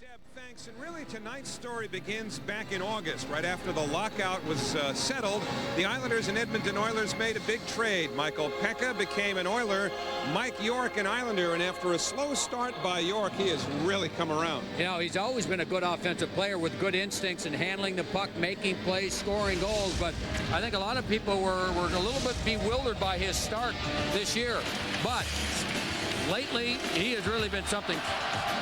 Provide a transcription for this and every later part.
Deb, thanks. And really, tonight's story begins back in August, right after the lockout was settled. The Islanders and Edmonton Oilers made a big trade. Michael Peca became an Oiler, Mike York an Islander, and after a slow start by York, he has really come around. You know, he's always been a good offensive player with good instincts and handling the puck, making plays, scoring goals, but I think a lot of people were a little bit bewildered by his start this year. But lately, he has really been something.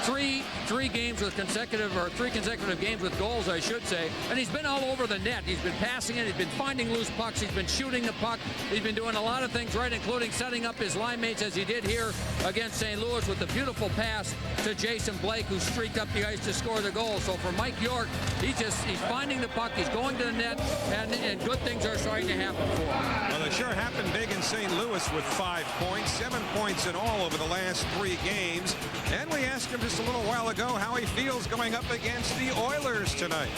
Three games with three consecutive games with goals, I should say, and he's been all over the net. He's been passing it, he's been finding loose pucks, he's been shooting the puck, he's been doing a lot of things right, including setting up his line mates as he did here against St. Louis with the beautiful pass to Jason Blake, who streaked up the ice to score the goal. So for Mike York, he's finding the puck, he's going to the net, and good things are starting to happen for him. Well, it sure happened big in St. Louis with 5 points, 7 points in all over the last 3 games. And we asked him just a little while ago how he feels going up against the Oilers tonight.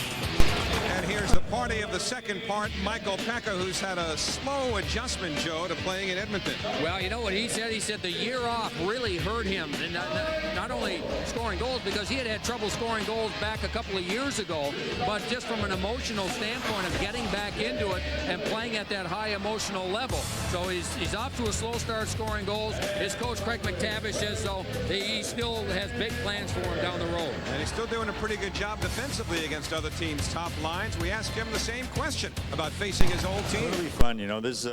And here's the party of the second part, Michael Peca, who's had a slow adjustment, Joe, to playing in Edmonton. Well, you know what he said? He said the year off really hurt him, and not only scoring goals, because he had trouble scoring goals back a couple of years ago, but just from an emotional standpoint of getting back into it and playing at that high emotional level. So he's off to a slow start scoring goals. His coach, Craig McTavish, says so. He still has big plans for him down the road. And he's still doing a pretty good job defensively against other teams' top lines. We asked him the same question about facing his old team. It'll be fun, you know. This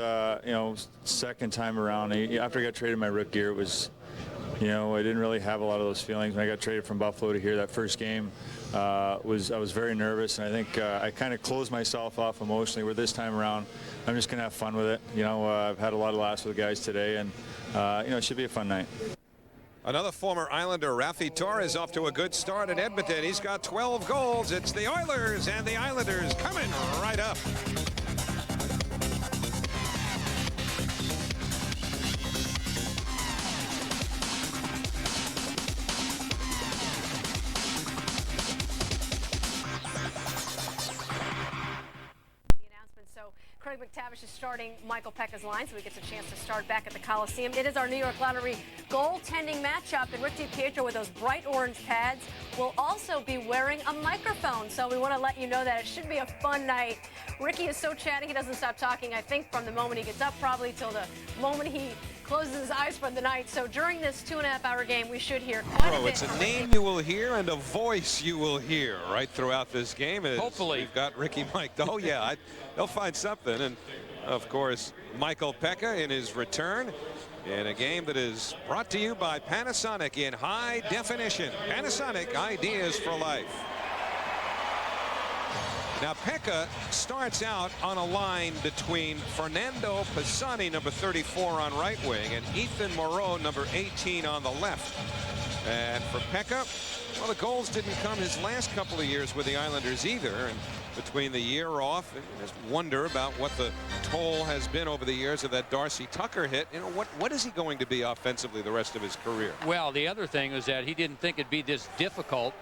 second time around. After I got traded my rookie year, it was, I didn't really have a lot of those feelings. When I got traded from Buffalo to here, that first game, I was very nervous, and I think I kind of closed myself off emotionally. Where this time around, I'm just going to have fun with it. I've had a lot of laughs with the guys today, and it should be a fun night. Another former Islander, Raffi Torres, off to a good start in Edmonton. He's got 12 goals. It's the Oilers and the Islanders coming right up. Craig McTavish is starting Michael Peca's line, so he gets a chance to start back at the Coliseum. It is our New York Lottery goaltending matchup, and Rick DiPietro with those bright orange pads will also be wearing a microphone. So we want to let you know that it should be a fun night. Ricky is so chatty, he doesn't stop talking, I think, from the moment he gets up probably till the moment he closes his eyes for the night. So during this 2.5-hour game, we should hear quite a bit. It's a name you will hear and a voice you will hear right throughout this game. Hopefully. We've got Ricky Mike. Oh, yeah, they'll find something. And, of course, Michael Peca in his return in a game that is brought to you by Panasonic in high definition. Panasonic, ideas for life. Now, Peca starts out on a line between Fernando Pisani, number 34 on right wing, and Ethan Moreau, number 18 on the left. And for Peca, well, the goals didn't come his last couple of years with the Islanders either. And between the year off, and just wonder about what the toll has been over the years of that Darcy Tucker hit. What is he going to be offensively the rest of his career? Well, the other thing is that he didn't think it'd be this difficult.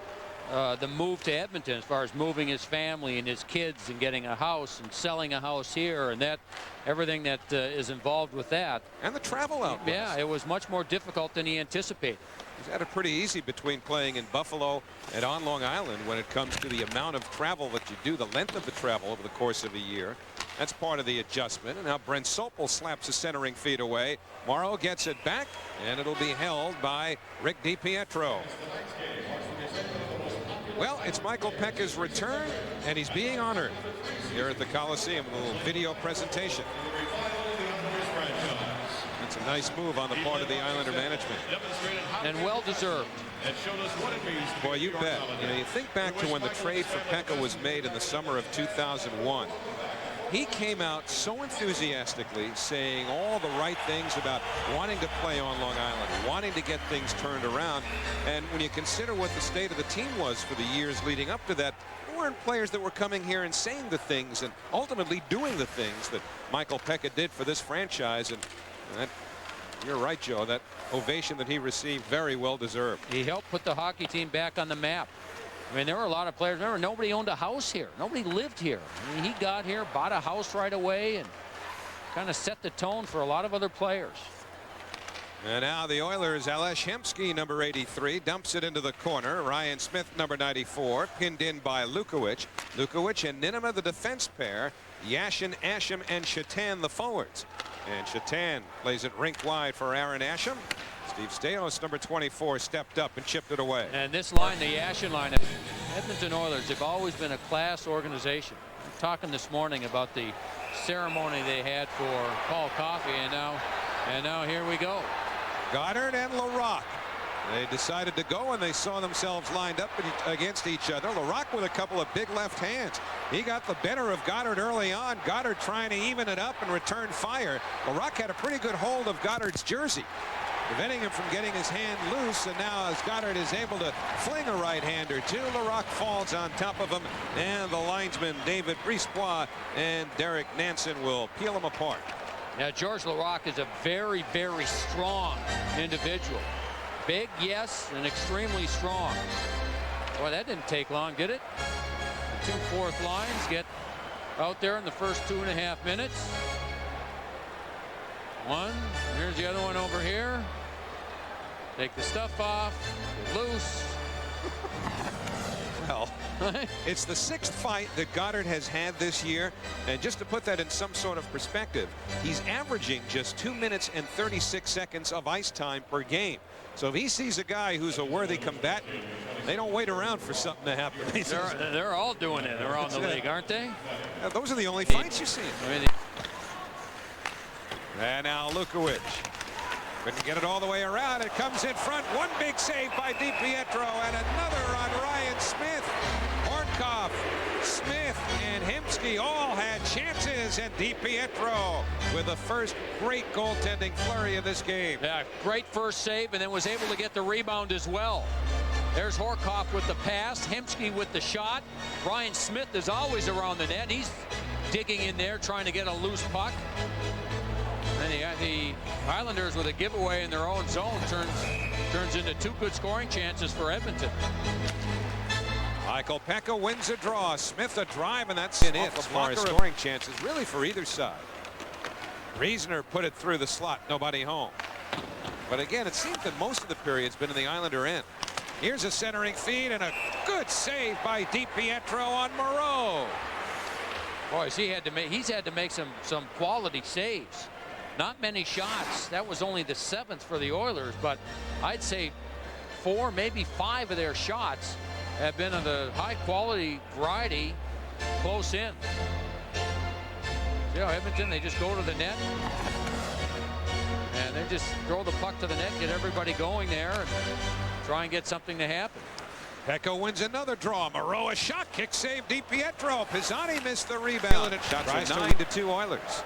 The move to Edmonton, as far as moving his family and his kids and getting a house and selling a house here, and that everything that is involved with that. And the travel out. Yeah, it was much more difficult than he anticipated. He's had it pretty easy between playing in Buffalo and on Long Island when it comes to the amount of travel that you do, the length of the travel over the course of a year. That's part of the adjustment. And now Brent Sopel slaps a centering feed away. Morrow gets it back, and it'll be held by Rick DiPietro. Well, it's Michael Peca's return, and he's being honored here at the Coliseum. A little video presentation. It's a nice move on the part of the Islander management. And well deserved. Boy, you bet. You think back to when the trade for Peca was made in the summer of 2001. He came out so enthusiastically saying all the right things about wanting to play on Long Island, wanting to get things turned around. And when you consider what the state of the team was for the years leading up to that, there weren't players that were coming here and saying the things and ultimately doing the things that Michael Peca did for this franchise. And that, you're right, Joe, that ovation that he received, very well deserved. He helped put the hockey team back on the map. I mean, there were a lot of players. Remember, nobody owned a house here. Nobody lived here. I mean, he got here, bought a house right away, and kind of set the tone for a lot of other players. And now the Oilers, Alex Hemsky, number 83, dumps it into the corner. Ryan Smith, number 94, pinned in by Lukowich. Lukowich and Ninema, the defense pair. Yashin, Asham, and Shatan, the forwards. And Shatan plays it rink wide for Aaron Asham. Steve Staios, number 24, stepped up and chipped it away. And this line, the Asham line, Edmonton Oilers have always been a class organization. I'm talking this morning about the ceremony they had for Paul Coffey, and now here we go. Godard and Laraque. They decided to go, and they saw themselves lined up against each other. Laraque with a couple of big left hands. He got the better of Godard early on. Godard trying to even it up and return fire. Laraque had a pretty good hold of Godard's jersey, preventing him from getting his hand loose. And now as Godard is able to fling a right-hander too, Laraque falls on top of him, and the linesmen David Brisebois and Derek Nansen will peel him apart. Now, George Laraque is a very, very strong individual. Big, yes, and extremely strong. Boy, that didn't take long, did it? The 2 fourth lines get out there in the first 2.5 minutes. One, here's the other one over here. Take the stuff off, get loose. Well, it's the 6th fight that Godard has had this year, and just to put that in some sort of perspective, he's averaging just 2 minutes and 36 seconds of ice time per game. So if he sees a guy who's a worthy combatant, they don't wait around for something to happen. They're all doing it around the league, aren't they? Those are the only fights you see. And now Lukowich couldn't get it all the way around. It comes in front. One big save by DiPietro, and another on Ryan Smith. Hornkoff, Smith, and Hemsky all had chances, and DiPietro with the first great goaltending flurry of this game. Yeah, great first save, and then was able to get the rebound as well. There's Hornkoff with the pass, Hemsky with the shot. Ryan Smith is always around the net. He's digging in there, trying to get a loose puck. And the Islanders with a giveaway in their own zone turns into 2 good scoring chances for Edmonton. Michael Peca wins a draw. Smith a drive, and that's in it as far as scoring chances really for either side. Reasoner put it through the slot, nobody home. But again, it seems that most of the period's been in the Islander end. Here's a centering feed and a good save by DiPietro on Moreau. Boys, he's had to make some quality saves. Not many shots. That was only the 7th for the Oilers, but I'd say 4, maybe 5 of their shots have been of the high quality variety close in. See how Edmonton, they just go to the net and they just throw the puck to the net, get everybody going there, and try and get something to happen. Peca wins another draw. Moreau a shot, kick save DiPietro. Pisani missed the rebound. Shots are 9-2 Oilers.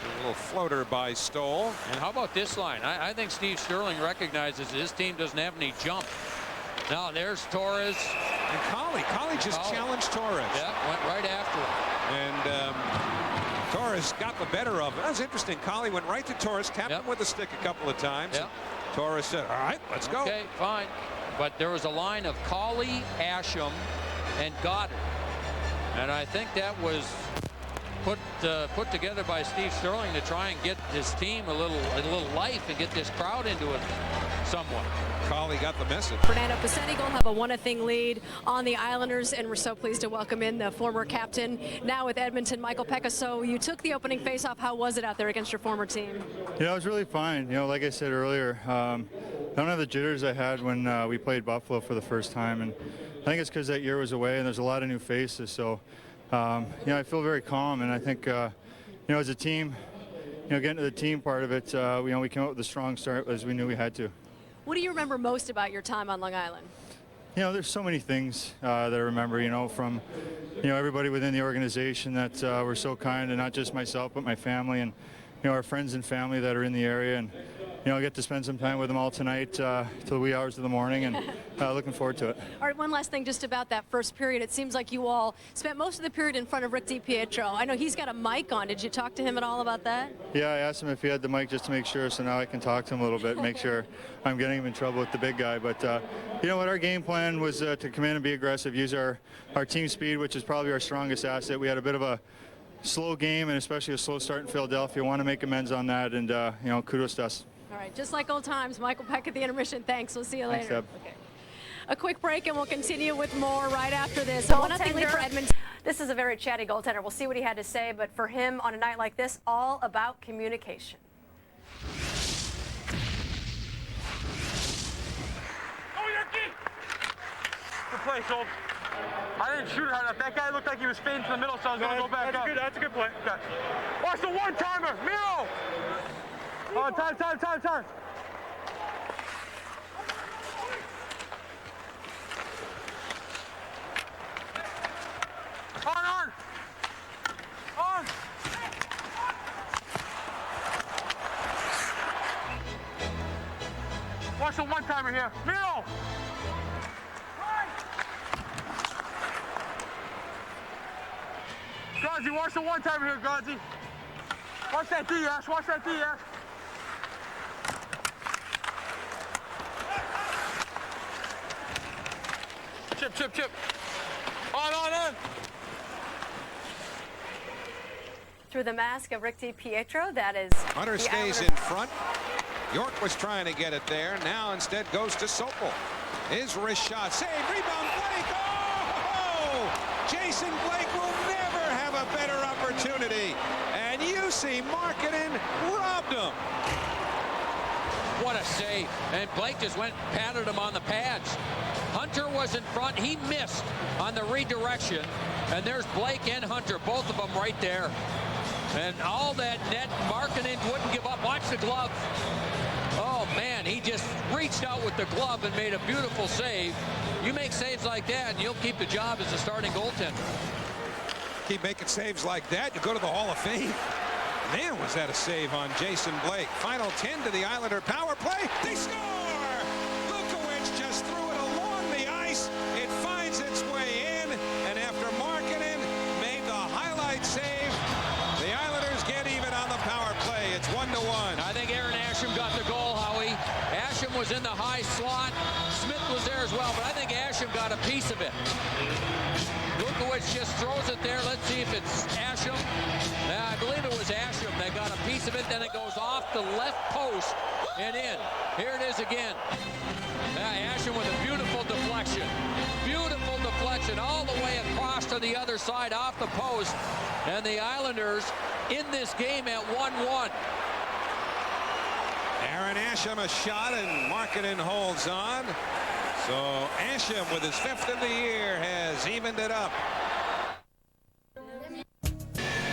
A little floater by Stoll. And how about this line? I think Steve Sterling recognizes his team doesn't have any jump. Now there's Torres. And Colley just challenged Torres. Yeah, went right after him. And Torres got the better of it. That was interesting. Colley went right to Torres, tapped him with the stick a couple of times. Torres said, all right, let's go. Okay, fine. But there was a line of Colley, Asham, and Godard. And I think that was put together by Steve Sterling to try and get his team a little life and get this crowd into it somewhat. Colley got the message. Fernando FSNY Goal have a 1-0 lead on the Islanders, and we're so pleased to welcome in the former captain, now with Edmonton, Michael Peca. So you took the opening faceoff. How was it out there against your former team? Yeah, it was really fine. You know, like I said earlier, I don't have the jitters I had when we played Buffalo for the first time, and I think it's because that year was away and there's a lot of new faces. So, you know, I feel very calm, and I think, you know, as a team, you know, getting to the team part of it, you know, we came out with a strong start as we knew we had to. What do you remember most about your time on Long Island? You know, there's so many things that I remember, you know, from, you know, everybody within the organization that were so kind, and not just myself, but my family and, you know, our friends and family that are in the area. And, you know, I get to spend some time with them all tonight till the wee hours of the morning, and looking forward to it. All right, one last thing just about that first period. It seems like you all spent most of the period in front of Rick DiPietro. I know he's got a mic on. Did you talk to him at all about that? Yeah, I asked him if he had the mic just to make sure, so now I can talk to him a little bit, make sure I'm getting him in trouble with the big guy. But, you know what, our game plan was to come in and be aggressive, use our team speed, which is probably our strongest asset. We had a bit of a slow game, and especially a slow start in Philadelphia. Want to make amends on that, and, you know, kudos to us. All right, just like old times, Michael Peca at the intermission. Thanks. We'll see you later. Thanks, okay. A quick break, and we'll continue with more right after this. 1-0 lead for Edmonton. This is a very chatty goaltender. We'll see what he had to say, but for him on a night like this, all about communication. Good play, Schultz. I didn't shoot hard enough. That guy looked like he was fading to the middle, so I was going to go back up. That's a good play. Okay. Watch the one-timer. Miro! Oh, time. On! Watch the one-timer here. Miro! Godzi, watch the one-timer here, Godzi. Watch that D, Ash. Watch that D, Ash. Chip. On. Through the mask of Rick DiPietro, that is... Hunter stays in front. York was trying to get it there. Now instead goes to Sokol. His wrist shot. Save. Rebound. Blake. Oh! Jason Blake will never have a better opportunity. And UC Markkanen robbed him. What a save. And Blake just went and patted him on the pads. Hunter was in front. He missed on the redirection. And there's Blake and Hunter, both of them right there. And all that net, Markkanen wouldn't give up. Watch the glove. Oh, man, he just reached out with the glove and made a beautiful save. You make saves like that, and you'll keep the job as a starting goaltender. Keep making saves like that, you go to the Hall of Fame. Man, was that a save on Jason Blake. Final 10 to the Islander power play. They score! Lukowicz just threw it along the ice. It finds its way in, and after Markkanen made the highlight save, the Islanders get even on the power play. It's 1-1. I think Aaron Asham got the goal, Howie. Asham was in the high slot. Smith was there as well, but I think Asham got a piece of it. Lukowicz just throws it there. Let's see if it's Asham. I believe it was Asham that got a piece of it. Then it goes off the left post and in. Here it is again. Asham with a beautiful deflection. Beautiful deflection all the way across to the other side off the post. And the Islanders in this game at 1-1. Aaron Asham a shot, and Markkanen holds on. So Asham, with his 5th of the year, has evened it up.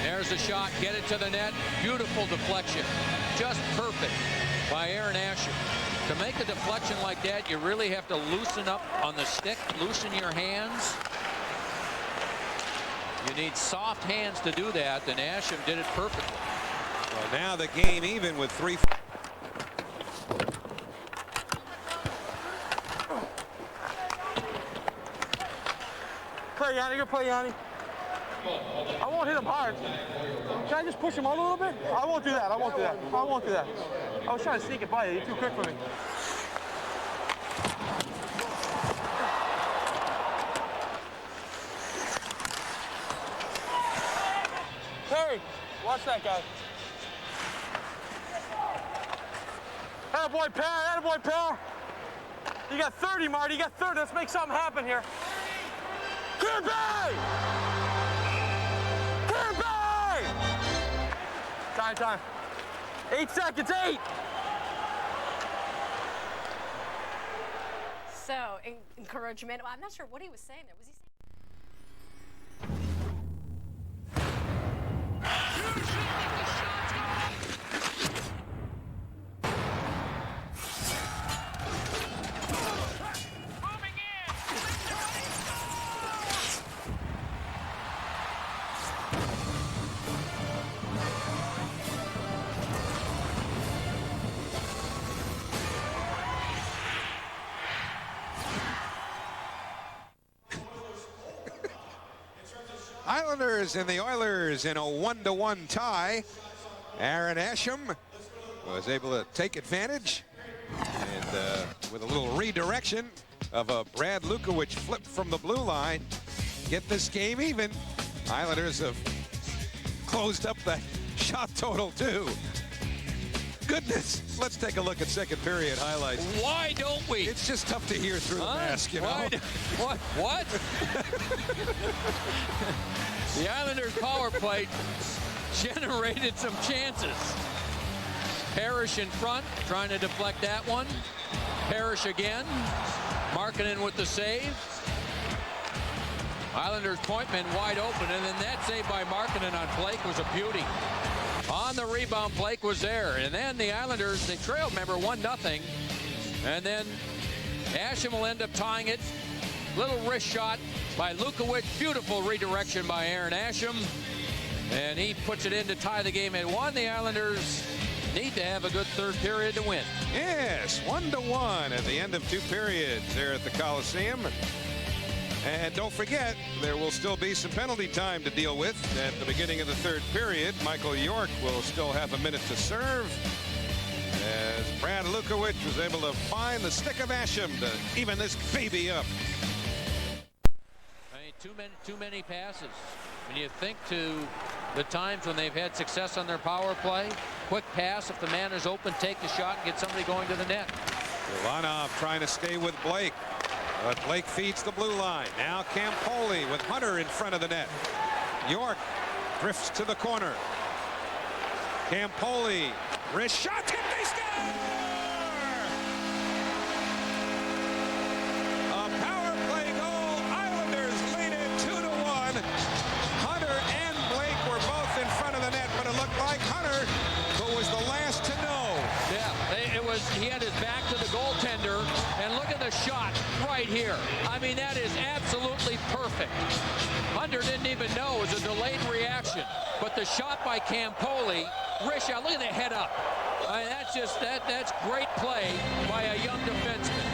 There's a shot, get it to the net. Beautiful deflection. Just perfect by Aaron Asham. To make a deflection like that, you really have to loosen up on the stick, loosen your hands. You need soft hands to do that, and Asham did it perfectly. Well, now the game even with 3. Play, Yanni. Good play, Yanni. I won't hit him hard. Can I just push him out a little bit? I won't do that. I won't do that. I was trying to sneak it by you. You're too quick for me. Perry, watch that guy. Attaboy, Perry. Attaboy, Perry. You got 30, Marty. You got 30. Let's make something happen here. Kirby! Time. 8 seconds. 8. So, encouragement. Well, I'm not sure what he was saying there. Was he saying? Islanders and the Oilers in a 1-1 tie. Aaron Asham was able to take advantage, and with a little redirection of a Brad Lukowicz flip from the blue line, get this game even. Islanders have closed up the shot total too. goodness. Let's take a look at second period highlights. Why don't we? It's just tough to hear through the mask, you know. What? The Islanders power play generated some chances. Parrish in front, trying to deflect that one. Parrish again. Markkanen with the save. Islanders point man wide open, and then that save by Markkanen on Blake was a beauty. On the rebound, Blake was there, and then the Islanders, they trailed, remember, 1-0, and then Asham will end up tying it. Little wrist shot by Lukowicz, beautiful redirection by Aaron Asham, and he puts it in to tie the game at 1. The Islanders need to have a good third period to win. Yes, 1-1 at the end of 2 periods there at the Coliseum. And don't forget, there will still be some penalty time to deal with at the beginning of the third period. Michael York will still have a minute to serve, as Brad Lukowicz was able to find the stick of Asham to even this baby up. I mean, too many passes. When you think to the times when they've had success on their power play, quick pass, if the man is open, take the shot and get somebody going to the net. Ivanov trying to stay with Blake. But Blake feeds the blue line. Now Colley with Hunter in front of the net. York drifts to the corner. Colley, wrist shot, and they score! A power play goal. Islanders lead it 2-1. Hunter and Blake were both in front of the net, but it looked like Hunter, who was the last to know. Yeah, it was. He had his back to the goaltender, and look at the shot right here. I mean, that is absolutely perfect. Hunter didn't even know. It was a delayed reaction, but the shot by Colley, wrist shot. Look at the head up. I mean, that's great play by a young defenseman.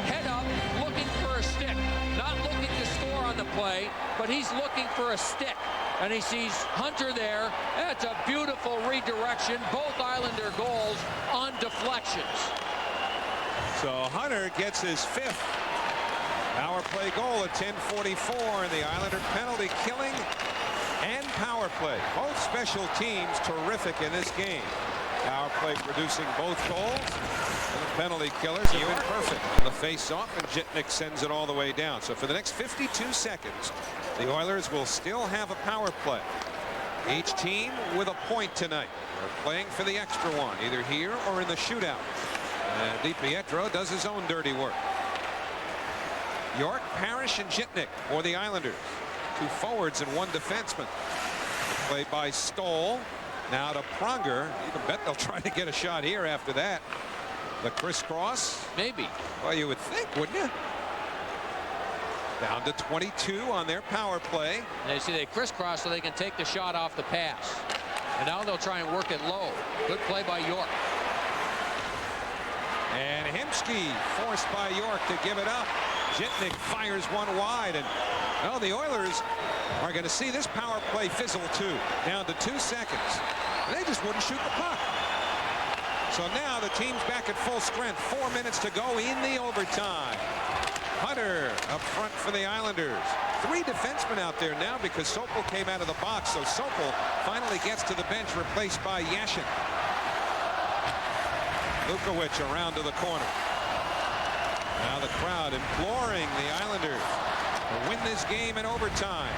Head up, looking for a stick, not looking to score on the play, but he's looking for a stick. And he sees Hunter there. That's a beautiful redirection. Both Islander goals on deflections. So Hunter gets his 5th power play goal at 10:44, and the Islander penalty killing and power play. Both special teams terrific in this game. Power play producing both goals, and the penalty killers have been perfect. The face-off, and Jitnik sends it all the way down. So for the next 52 seconds, the Oilers will still have a power play. Each team with a point tonight. They're playing for the extra one, either here or in the shootout. And DiPietro does his own dirty work. York, Parrish, and Jitnik for the Islanders. 2 forwards and 1 defenseman. Played by Stoll. Now to Pronger. You can bet they'll try to get a shot here after that. The crisscross. Maybe. Well, you would think, wouldn't you? Down to 22 on their power play. And they see they crisscross so they can take the shot off the pass. And now they'll try and work it low. Good play by York. And Hemsky forced by York to give it up. Jitnik fires one wide, and well, the Oilers are going to see this power play fizzle too. Down to 2 seconds. They just wouldn't shoot the puck. So now the team's back at full strength. 4 minutes to go in the overtime. Hunter up front for the Islanders. 3 defensemen out there now because Sokol came out of the box. So Sokol finally gets to the bench, replaced by Yashin. Lukowicz around to the corner. Now the crowd imploring the Islanders to win this game in overtime.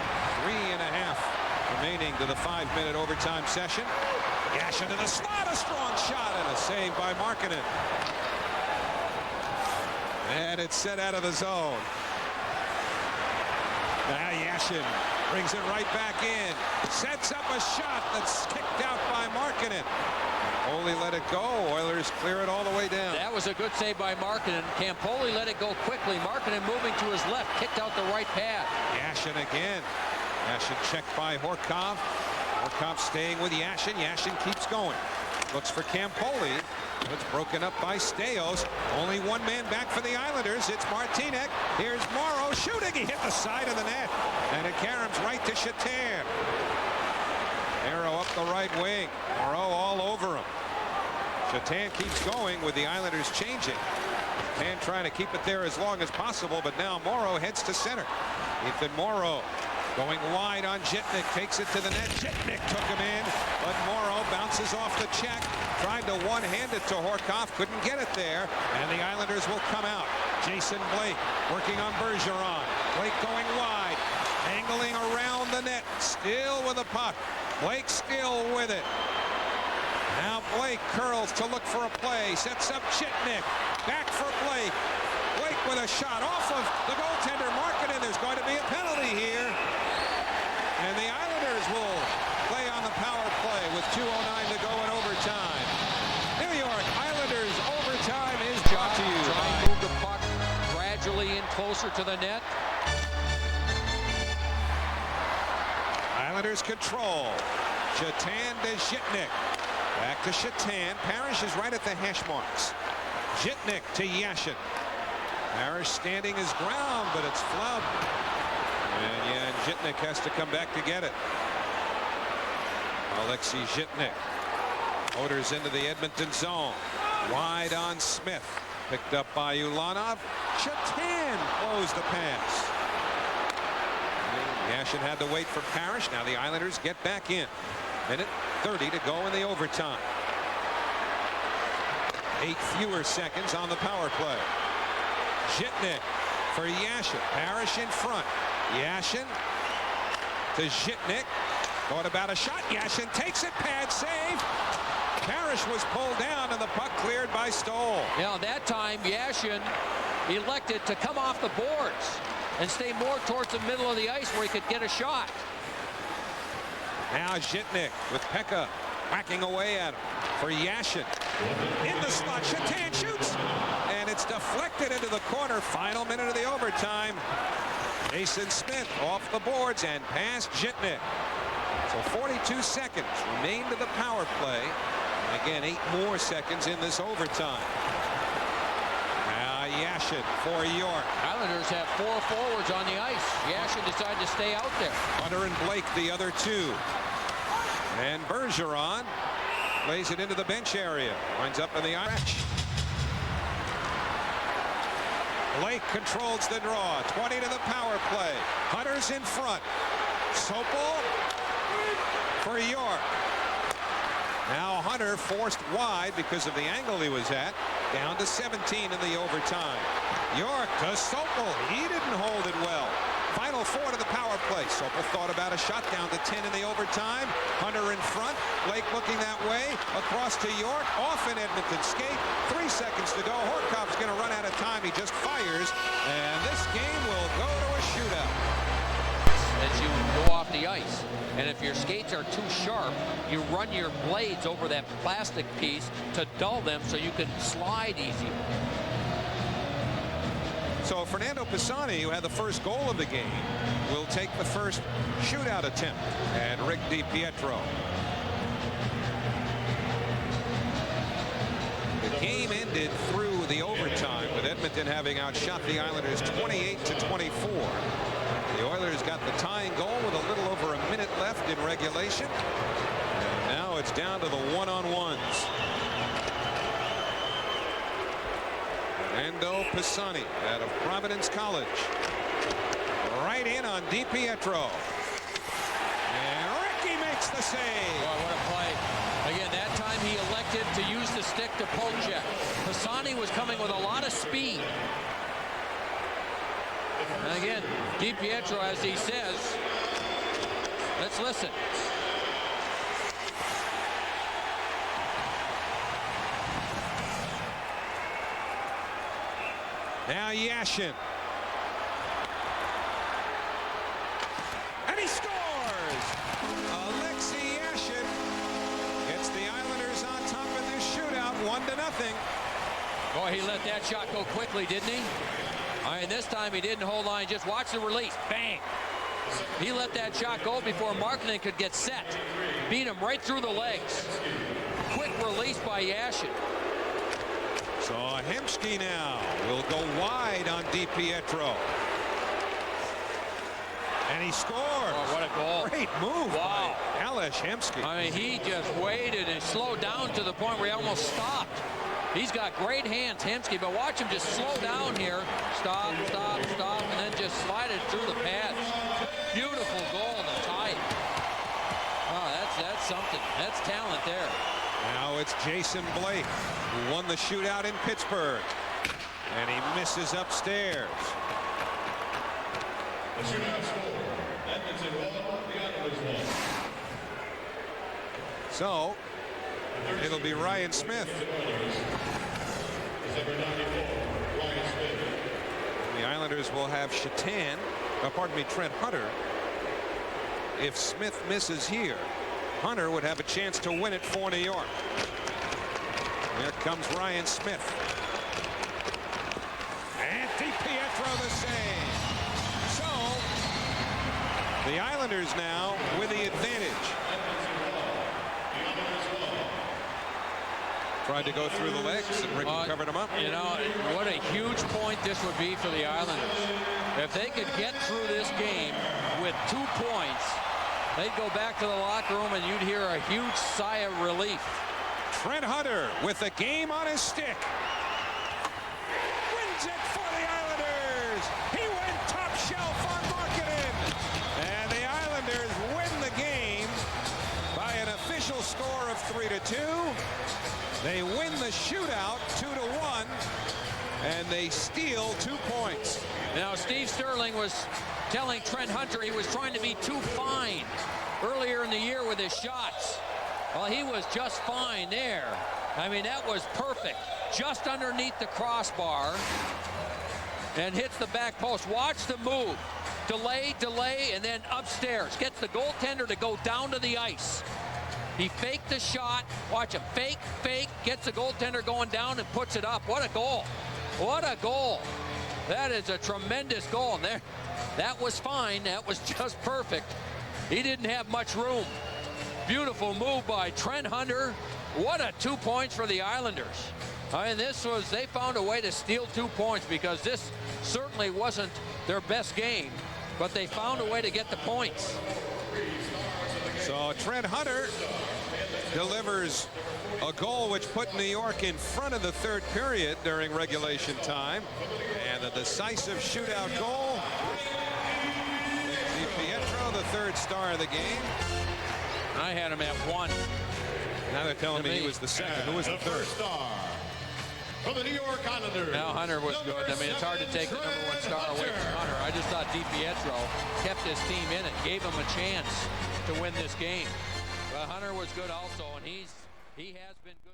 3.5 remaining to the 5-minute overtime session. Yashin to the slot, a strong shot, and a save by Markkanen. And it's set out of the zone. Now Yashin brings it right back in. Sets up a shot that's kicked out by Markkanen. Colley let it go. Oilers clear it all the way down. That was a good save by Markkanen. Colley let it go quickly. Markkanen moving to his left, kicked out the right pad. Yashin again. Yashin checked by Horkov. Horkov staying with Yashin. Yashin keeps going. Looks for Colley. It's broken up by Staios. Only 1 man back for the Islanders. It's Martinek. Here's Morrow shooting. He hit the side of the net. And it caroms right to Chater. Arrow up the right wing. Morrow all over him. Chater keeps going with the Islanders changing. And trying to keep it there as long as possible, but now Morrow heads to center. Ethan Morrow Going wide on Jitnik, takes it to the net. Jitnik took him in, but Morrow bounces off the check. Tried to one-hand it to Horkoff, couldn't get it there, and the Islanders will come out. Jason Blake working on Bergeron. Blake going wide, angling around the net, still with the puck. Blake still with it. Now Blake curls to look for a play, sets up Jitnik. Back for Blake. Blake with a shot off of the goaltender, Markkanen. There's going to be a penalty here. And the Islanders will play on the power play with 2:09 to go in overtime. New York Islanders overtime is brought to you Try by... and move the puck gradually in closer to the net. Islanders control. Shatan to Jitnik. Back to Shatan. Parrish is right at the hash marks. Jitnik to Yashin. Parrish standing his ground, but it's flubbed. And Jitnik has to come back to get it. Alexei Jitnik. Motors into the Edmonton zone. Wide on Smith. Picked up by Ulanov. Shatan closed the pass. Yashin had to wait for Parrish. Now the Islanders get back in. Minute 30 to go in the overtime. 8 fewer seconds on the power play. Jitnik for Yashin. Parrish in front. Yashin to Jitnik. Thought about a shot. Yashin takes it. Pad save. Parrish was pulled down and the puck cleared by Stoll. Now that time Yashin elected to come off the boards and stay more towards the middle of the ice where he could get a shot. Now Jitnik with Peca whacking away at him for Yashin. In the slot, Shatan shoots, and it's deflected into the corner. Final minute of the overtime. Mason Smith off the boards and past Jitnik. So 42 seconds remain to the power play. And again, 8 more seconds in this overtime. Now Yashin for York. Islanders have 4 forwards on the ice. Yashin decided to stay out there. Hunter and Blake the other 2. And Bergeron lays it into the bench area. Winds up in the stretch. Blake controls the draw. 20 to the power play. Hunter's in front. Sopel for York. Now Hunter forced wide because of the angle he was at. Down to 17 in the overtime. York to Sopel. He didn't hold it well. Final 4 to the power play. Sopel thought about a shot. Down to 10 in the overtime. Hunter in front. Blake looking that way. Across to York. Off in Edmonton skate. 3 seconds to go. Horkoff's going to run out of time. He just fires. And this game will go to a shootout. As you go off the ice. And if your skates are too sharp, you run your blades over that plastic piece to dull them so you can slide easier. So Fernando Pisani, who had the first goal of the game, will take the first shootout attempt. And Rick DiPietro. The game ended through the overtime with Edmonton having outshot the Islanders 28-24. The Oilers got the tying goal with a little over a minute left in regulation. And now it's down to the one-on-ones. Fernando Pisani out of Providence College. Right in on DiPietro. And Ricky makes the save. Oh, what a play. Again, that time he elected to use the stick to poke check. Pisani was coming with a lot of speed. And again, DiPietro, as he says, let's listen. Now Yashin. And he scores! Alexei Yashin gets the Islanders on top in this shootout, 1-0. Boy, he let that shot go quickly, didn't he? And this time he didn't hold on. Just watch the release. Bang! He let that shot go before Markkanen could get set. Beat him right through the legs. Quick release by Yashin. So Hemsky now will go wide on DiPietro. And he scores. Oh, what a goal. Great move Wow. by Ales Hemsky. I mean, he just waited and slowed down to the point where he almost stopped. He's got great hands, Hemsky, but watch him just slow down here. Stop, stop, stop, and then just slide it through the pads. Beautiful That's something. That's talent there. Now it's Jason Blake, who won the shootout in Pittsburgh. And he misses upstairs. The shootout score, Edmonton 1, the Islanders 1. So it'll be Ryan Smith. Number 94, Ryan Smith. The Islanders will have Trent Hunter. If Smith misses here, Hunter would have a chance to win it for New York. Here comes Ryan Smith. And DiPietro the save. So the Islanders now with the advantage. Tried to go through the legs, and Rick covered him up. You know, what a huge point this would be for the Islanders. If they could get through this game with 2 points, they'd go back to the locker room and you'd hear a huge sigh of relief. Trent Hunter with the game on his stick. Wins it for the Islanders. He went top shelf on Marketing. And the Islanders win the game by an official score of 3-2. They win the shootout 2-1, and they steal 2 points. Now, Steve Sterling was telling Trent Hunter he was trying to be too fine earlier in the year with his shots. Well, he was just fine there. I mean, that was perfect. Just underneath the crossbar and hits the back post. Watch the move. Delay, and then upstairs. Gets the goaltender to go down to the ice. He faked the shot. Watch him. Fake. Gets the goaltender going down and puts it up. What a goal. What a goal. That is a tremendous goal. And there, that was fine. That was just perfect. He didn't have much room. Beautiful move by Trent Hunter. What a 2 points for the Islanders. I mean, they found a way to steal 2 points because this certainly wasn't their best game, but they found a way to get the points. So Trent Hunter delivers a goal which put New York in front of the third period during regulation time. And a decisive shootout goal. DiPietro, the third star of the game. I had him at 1. Now they're telling me he was the second. Who was the third? Star for the New York Islanders. Now Hunter was good. I mean, it's hard to take the #1 star away from Hunter. I just thought DiPietro kept his team in it, gave him a chance to win this game. But Hunter was good also, and he has been good.